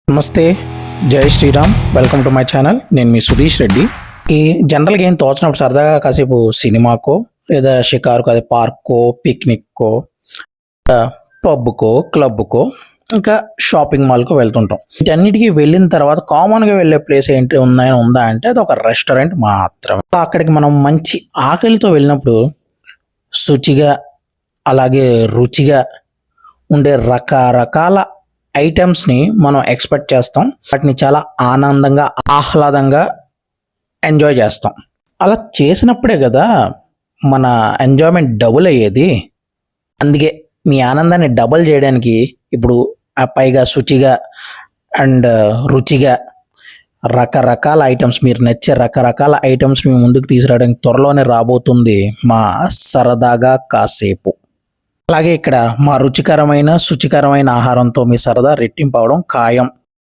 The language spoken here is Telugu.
నమస్తే, జై Sriram. Welcome to my channel. నేను మీ సుధీష్ రెడ్డి. ఈ జనరల్గా ఏం తోచినప్పుడు సరదాగా కాసేపు సినిమాకో లేదా షికారుకో, అదే పార్క్కో, పిక్నిక్కో, పబ్కో, క్లబ్కో, ఇంకా షాపింగ్ మాల్కో వెళ్తుంటాం. వీటన్నిటికీ వెళ్ళిన తర్వాత కామన్గా వెళ్ళే ప్లేస్ ఏంటి ఉందా అంటే అది ఒక రెస్టారెంట్ మాత్రమే. అక్కడికి మనం మంచి ఆకలితో వెళ్ళినప్పుడు శుచిగా అలాగే రుచిగా ఉండే రకరకాల ఐటమ్స్ని మనం ఎక్స్పెక్ట్ చేస్తాం. వాటిని చాలా ఆనందంగా ఆహ్లాదంగా ఎంజాయ్ చేస్తాం. అలా చేసినప్పుడే కదా మన ఎంజాయ్మెంట్ డబుల్ అయ్యేది. అందుకే మీ ఆనందాన్ని డబుల్ చేయడానికి ఇప్పుడు పైగా శుచిగా అండ్ రుచిగా రకరకాల ఐటమ్స్, మీరు నచ్చే రకరకాల ఐటమ్స్ మీ ముందుకు తీసుకురావడానికి త్వరలోనే రాబోతుంది మా సరదాగా కాసేపు. అలాగే ఇక్కడ మా రుచికరమైన శుచికరమైన ఆహారంతో మీ సరదా రెట్టింపు అవడం ఖాయం.